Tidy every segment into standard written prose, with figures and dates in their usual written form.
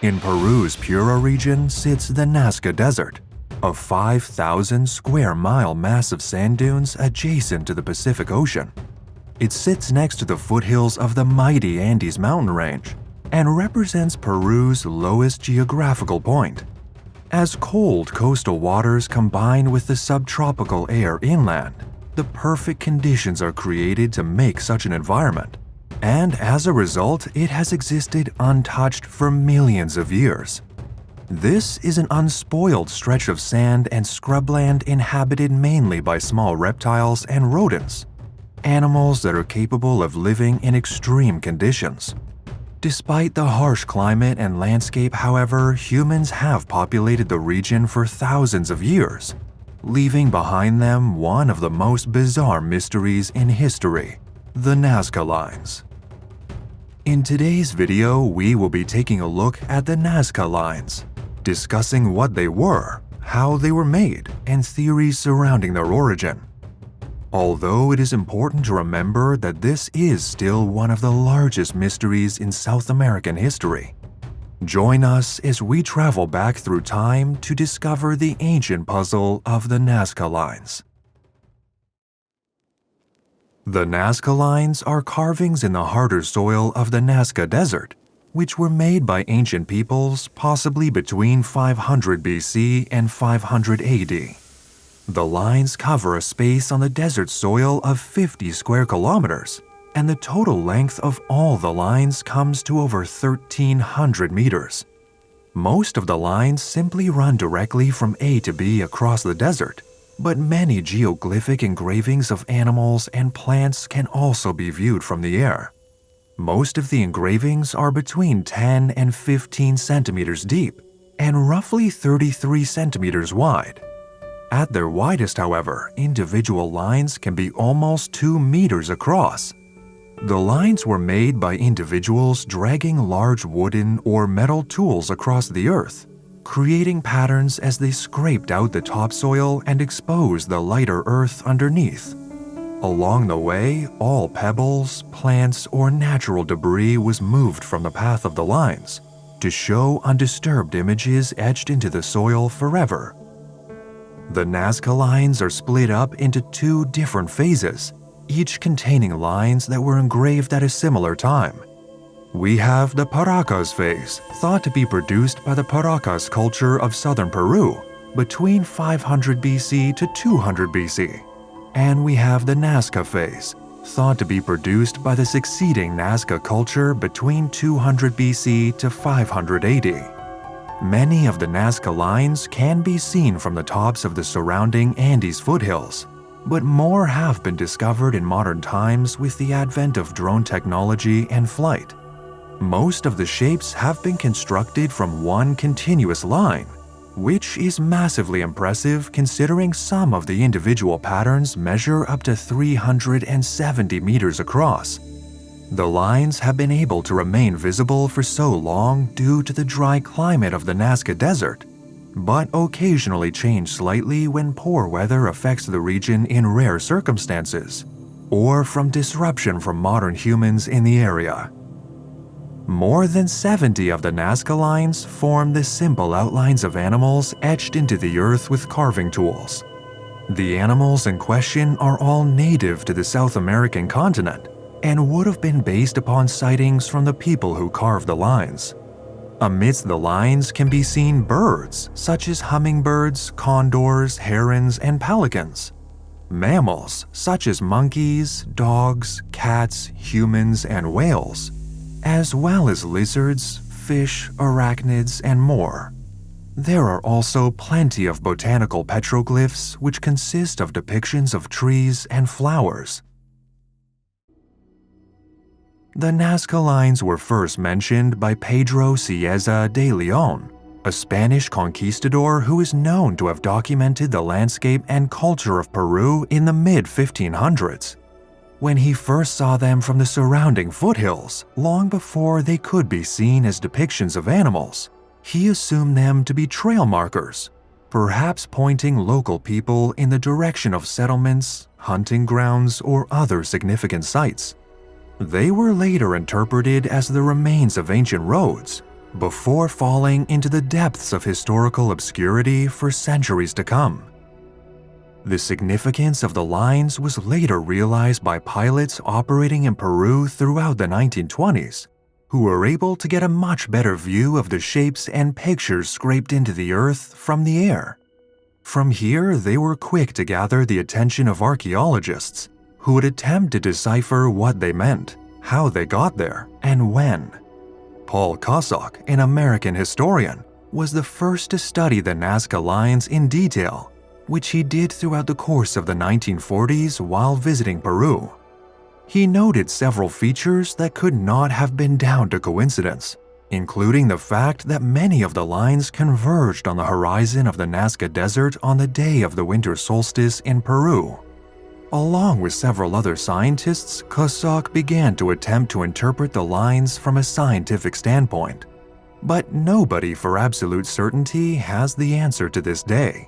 In Peru's Puira region sits the Nazca Desert, a 5,000 square mile mass of sand dunes adjacent to the Pacific Ocean. It sits next to the foothills of the mighty Andes mountain range and represents Peru's lowest geographical point. As cold coastal waters combine with the subtropical air inland, the perfect conditions are created to make such an environment, and as a result, it has existed untouched for millions of years. This is an unspoiled stretch of sand and scrubland inhabited mainly by small reptiles and rodents, animals that are capable of living in extreme conditions. Despite the harsh climate and landscape, however, humans have populated the region for thousands of years, leaving behind them one of the most bizarre mysteries in history, the Nazca Lines. In today's video, we will be taking a look at the Nazca Lines, discussing what they were, how they were made, and theories surrounding their origin. Although it is important to remember that this is still one of the largest mysteries in South American history. Join us as we travel back through time to discover the ancient puzzle of the Nazca Lines. The Nazca Lines are carvings in the harder soil of the Nazca Desert, which were made by ancient peoples possibly between 500 BC and 500 AD. The lines cover a space on the desert soil of 50 square kilometers, and the total length of all the lines comes to over 1,300 meters. Most of the lines simply run directly from A to B across the desert, but many geoglyphic engravings of animals and plants can also be viewed from the air. Most of the engravings are between 10 and 15 centimeters deep and roughly 33 centimeters wide. At their widest, however, individual lines can be almost 2 meters across. The lines were made by individuals dragging large wooden or metal tools across the earth, creating patterns as they scraped out the topsoil and exposed the lighter earth underneath. Along the way, all pebbles, plants, or natural debris was moved from the path of the lines to show undisturbed images etched into the soil forever. The Nazca Lines are split up into 2 different phases, each containing lines that were engraved at a similar time. We have the Paracas phase, thought to be produced by the Paracas culture of southern Peru between 500 BC to 200 BC. And we have the Nazca phase, thought to be produced by the succeeding Nazca culture between 200 BC to 500 AD. Many of the Nazca Lines can be seen from the tops of the surrounding Andes foothills, but more have been discovered in modern times with the advent of drone technology and flight. Most of the shapes have been constructed from one continuous line, which is massively impressive considering some of the individual patterns measure up to 370 meters across. The lines have been able to remain visible for so long due to the dry climate of the Nazca Desert, but occasionally change slightly when poor weather affects the region in rare circumstances, or from disruption from modern humans in the area. More than 70 of the Nazca Lines form the simple outlines of animals etched into the earth with carving tools. The animals in question are all native to the South American continent and would have been based upon sightings from the people who carved the lines. Amidst the lines can be seen birds such as hummingbirds, condors, herons, and pelicans. Mammals such as monkeys, dogs, cats, humans, and whales, as well as lizards, fish, arachnids, and more. There are also plenty of botanical petroglyphs which consist of depictions of trees and flowers. The Nazca Lines were first mentioned by Pedro Cieza de León, a Spanish conquistador who is known to have documented the landscape and culture of Peru in the mid-1500s. When he first saw them from the surrounding foothills, long before they could be seen as depictions of animals, he assumed them to be trail markers, perhaps pointing local people in the direction of settlements, hunting grounds, or other significant sites. They were later interpreted as the remains of ancient roads, before falling into the depths of historical obscurity for centuries to come. The significance of the lines was later realized by pilots operating in Peru throughout the 1920s, who were able to get a much better view of the shapes and pictures scraped into the earth from the air. From here, they were quick to gather the attention of archaeologists, who would attempt to decipher what they meant, how they got there, and when. Paul Kosok, an American historian, was the first to study the Nazca Lines in detail, which he did throughout the course of the 1940s while visiting Peru. He noted several features that could not have been down to coincidence, including the fact that many of the lines converged on the horizon of the Nazca Desert on the day of the winter solstice in Peru. Along with several other scientists, Kosok began to attempt to interpret the lines from a scientific standpoint. But nobody for absolute certainty has the answer to this day.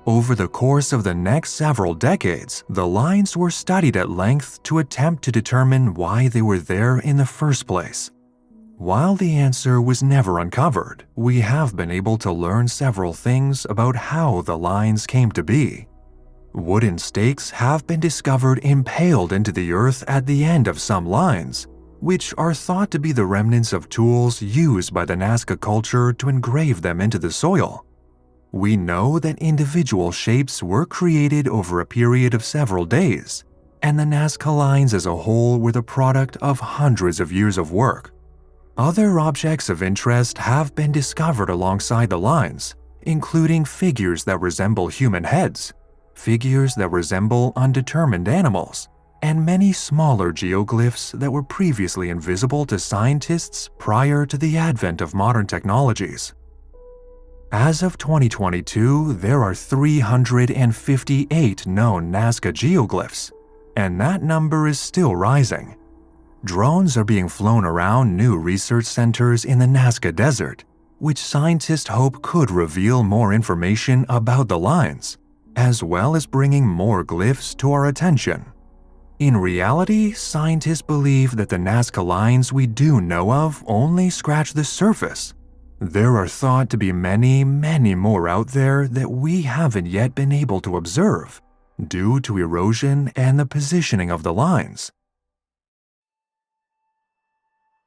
Over the course of the next several decades, the lines were studied at length to attempt to determine why they were there in the first place. While the answer was never uncovered, we have been able to learn several things about how the lines came to be. Wooden stakes have been discovered impaled into the earth at the end of some lines, which are thought to be the remnants of tools used by the Nazca culture to engrave them into the soil. We know that individual shapes were created over a period of several days, and the Nazca Lines as a whole were the product of hundreds of years of work. Other objects of interest have been discovered alongside the lines, including figures that resemble human heads, figures that resemble undetermined animals, and many smaller geoglyphs that were previously invisible to scientists prior to the advent of modern technologies. As of 2022, there are 358 known Nazca geoglyphs, and that number is still rising. Drones are being flown around new research centers in the Nazca Desert, which scientists hope could reveal more information about the lines, as well as bringing more glyphs to our attention. In reality, scientists believe that the Nazca Lines we do know of only scratch the surface. There are thought to be many more out there that we haven't yet been able to observe, due to erosion and the positioning of the lines.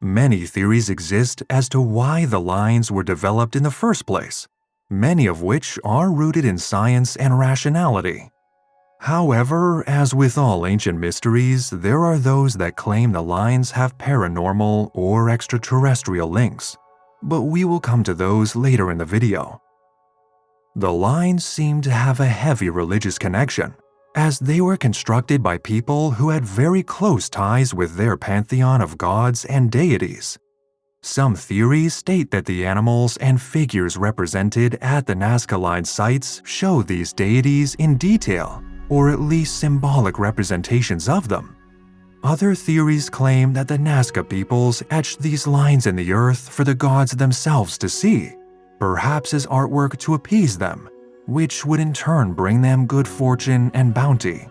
Many theories exist as to why the lines were developed in the first place, many of which are rooted in science and rationality. However, as with all ancient mysteries, there are those that claim the lines have paranormal or extraterrestrial links, but we will come to those later in the video. The lines seem to have a heavy religious connection, as they were constructed by people who had very close ties with their pantheon of gods and deities. Some theories state that the animals and figures represented at the Nazca Line sites show these deities in detail, or at least symbolic representations of them. Other theories claim that the Nazca peoples etched these lines in the earth for the gods themselves to see, perhaps as artwork to appease them, which would in turn bring them good fortune and bounty.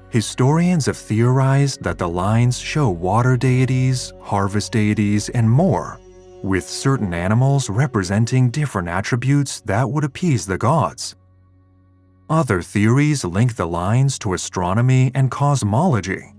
Historians have theorized that the lines show water deities, harvest deities, and more, with certain animals representing different attributes that would appease the gods. Other theories link the lines to astronomy and cosmology,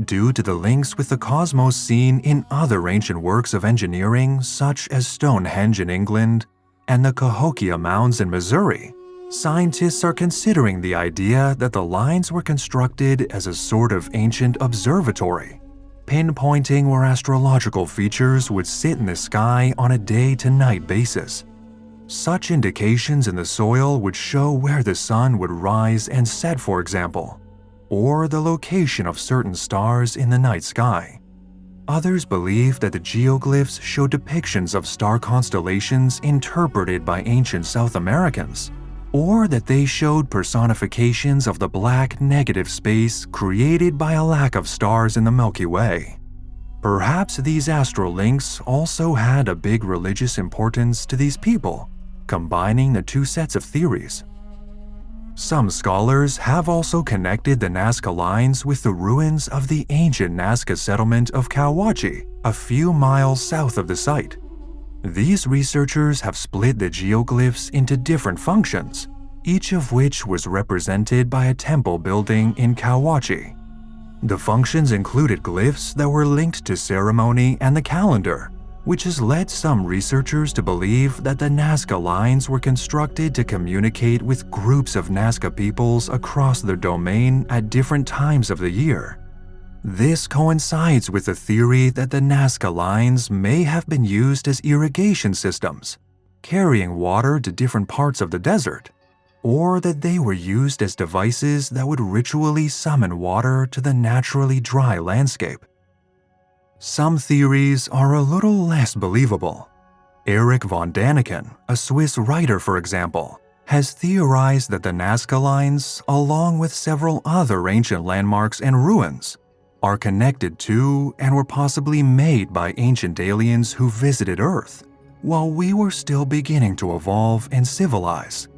due to the links with the cosmos seen in other ancient works of engineering such as Stonehenge in England and the Cahokia Mounds in Missouri. Scientists are considering the idea that the lines were constructed as a sort of ancient observatory, pinpointing where astrological features would sit in the sky on a day-to-night basis. Such indications in the soil would show where the sun would rise and set, for example, or the location of certain stars in the night sky. Others believe that the geoglyphs show depictions of star constellations interpreted by ancient South Americans, or that they showed personifications of the black negative space created by a lack of stars in the Milky Way. Perhaps these astral links also had a big religious importance to these people, combining the two sets of theories. Some scholars have also connected the Nazca Lines with the ruins of the ancient Nazca settlement of Kawachi, a few miles south of the site. These researchers have split the geoglyphs into different functions, each of which was represented by a temple building in Kawachi. The functions included glyphs that were linked to ceremony and the calendar, which has led some researchers to believe that the Nazca Lines were constructed to communicate with groups of Nazca peoples across their domain at different times of the year. This coincides with the theory that the Nazca Lines may have been used as irrigation systems, carrying water to different parts of the desert, or that they were used as devices that would ritually summon water to the naturally dry landscape. Some theories are a little less believable. Erich von Däniken, a Swiss writer for example, has theorized that the Nazca Lines, along with several other ancient landmarks and ruins, are connected to and were possibly made by ancient aliens who visited Earth, while we were still beginning to evolve and civilize.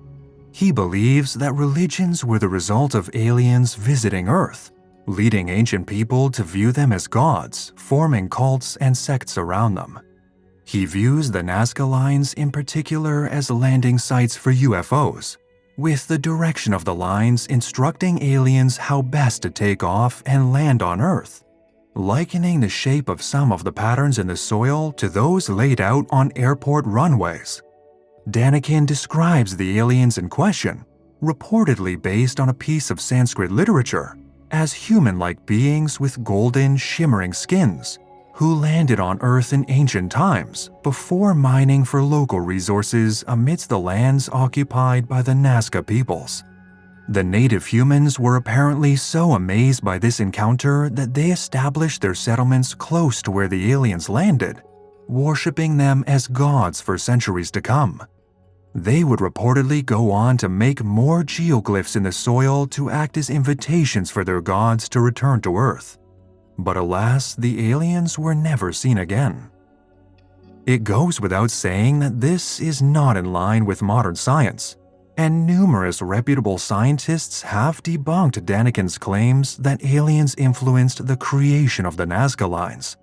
He believes that religions were the result of aliens visiting Earth, leading ancient people to view them as gods, forming cults and sects around them. He views the Nazca Lines in particular as landing sites for UFOs, with the direction of the lines instructing aliens how best to take off and land on Earth, likening the shape of some of the patterns in the soil to those laid out on airport runways. Däniken describes the aliens in question, reportedly based on a piece of Sanskrit literature, as human-like beings with golden, shimmering skins, who landed on Earth in ancient times before mining for local resources amidst the lands occupied by the Nazca peoples. The native humans were apparently so amazed by this encounter that they established their settlements close to where the aliens landed, worshipping them as gods for centuries to come. They would reportedly go on to make more geoglyphs in the soil to act as invitations for their gods to return to Earth. But alas, the aliens were never seen again. It goes without saying that this is not in line with modern science, and numerous reputable scientists have debunked Däniken's claims that aliens influenced the creation of the Nazca Lines.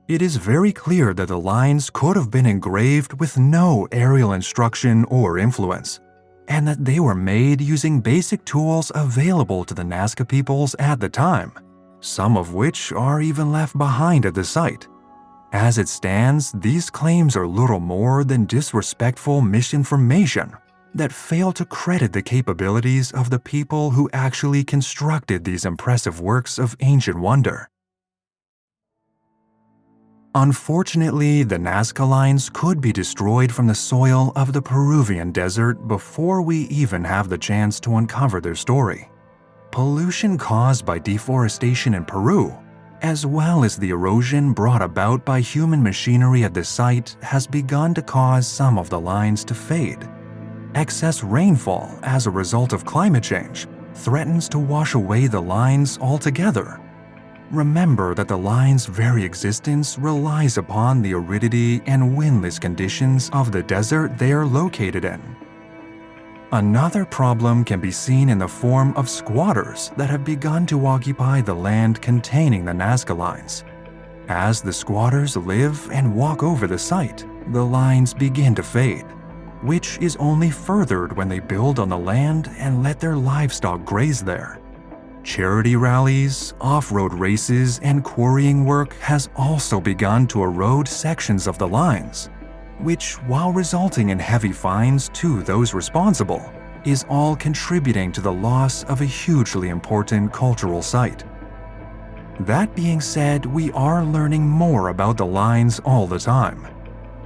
It is very clear that the lines could have been engraved with no aerial instruction or influence, and that they were made using basic tools available to the Nazca peoples at the time, some of which are even left behind at the site. As it stands, these claims are little more than disrespectful misinformation that fail to credit the capabilities of the people who actually constructed these impressive works of ancient wonder. Unfortunately, the Nazca Lines could be destroyed from the soil of the Peruvian desert before we even have the chance to uncover their story. Pollution caused by deforestation in Peru, as well as the erosion brought about by human machinery at the site, has begun to cause some of the lines to fade. Excess rainfall as a result of climate change threatens to wash away the lines altogether. Remember that the line's very existence relies upon the aridity and windless conditions of the desert they are located in. Another problem can be seen in the form of squatters that have begun to occupy the land containing the Nazca Lines. As the squatters live and walk over the site, the lines begin to fade, which is only furthered when they build on the land and let their livestock graze there. Charity rallies, off-road races, and quarrying work has also begun to erode sections of the lines, which, while resulting in heavy fines to those responsible, is all contributing to the loss of a hugely important cultural site. That being said, we are learning more about the lines all the time.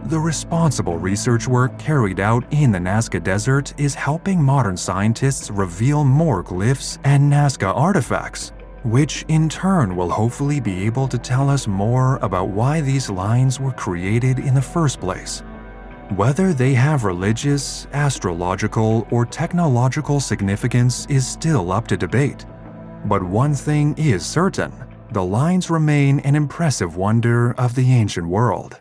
The responsible research work carried out in the Nazca Desert is helping modern scientists reveal more glyphs and Nazca artifacts, which in turn will hopefully be able to tell us more about why these lines were created in the first place. Whether they have religious, astrological, or technological significance is still up to debate. But one thing is certain: the lines remain an impressive wonder of the ancient world.